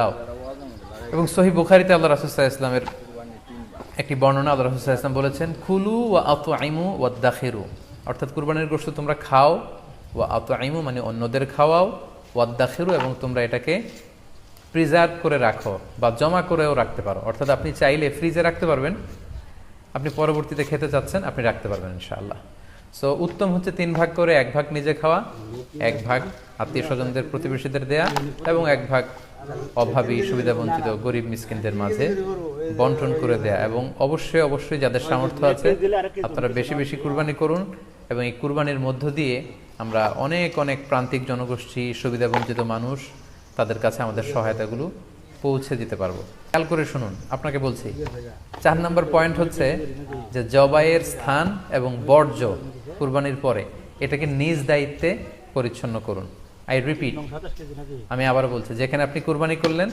দাও। এবং সহিহ বুখারীতে আল্লাহ রাসূল সাল্লাল্লাহু আলাইহি ওয়াসাল্লামের একটি বর্ণনা, আল্লাহ রাসূল সাল্লাল্লাহু আলাইহি ওয়াসাল্লাম বলেছেন, কুলু ওয়া আত'ইমু ওয়াদাখিরু, অর্থাৎ কুরবানির গোশত তোমরা খাও, ওয়া আত'ইমু মানে অন্যদের খাওয়াও, ওয়াদাখিরু এবং তোমরা এটাকে প্রিজার্ভ করে রাখো বা জমা করেও রাখতে পারো। অর্থাৎ আপনি চাইলে ফ্রিজে রাখতে পারবেন, আপনি পরবর্তীতে খেতে চাচ্ছেন আপনি রাখতে পারবেন ইনশাআল্লাহ। সো উত্তম হচ্ছে 3 ভাগ করে, 1 ভাগ নিজে খাওয়া, 1 ভাগ আত্মীয় স্বজনদের প্রতিবেশীদের দেয়া এবং 1 ভাগ অভাবী সুবিধাবঞ্চিত গরিব মিসকিনদের মাঝে বন্টন করে দেয়া। এবং অবশ্যই অবশ্যই যাদের সামর্থ্য আছে আপনারা বেশি বেশি কুরবানি করুন, এবং এই কুরবানির মধ্য দিয়ে আমরা অনেক অনেক প্রান্তিক জনগোষ্ঠী, সুবিধাবঞ্চিত মানুষ, তাদের কাছে আমাদের সহায়তাগুলো পৌঁছে দিতে পারবো। খেয়াল করে শুনুন, আপনাকে বলছি 4 নম্বর পয়েন্ট হচ্ছে যে জবাইয়ের স্থান এবং বর্জ্য কুরবানির পরে এটাকে নিজ দায়িত্বে পরিচ্ছন্ন করুন। আই রিপিট, আমি আবার বলছি, যেখানে আপনি কুরবানি করলেন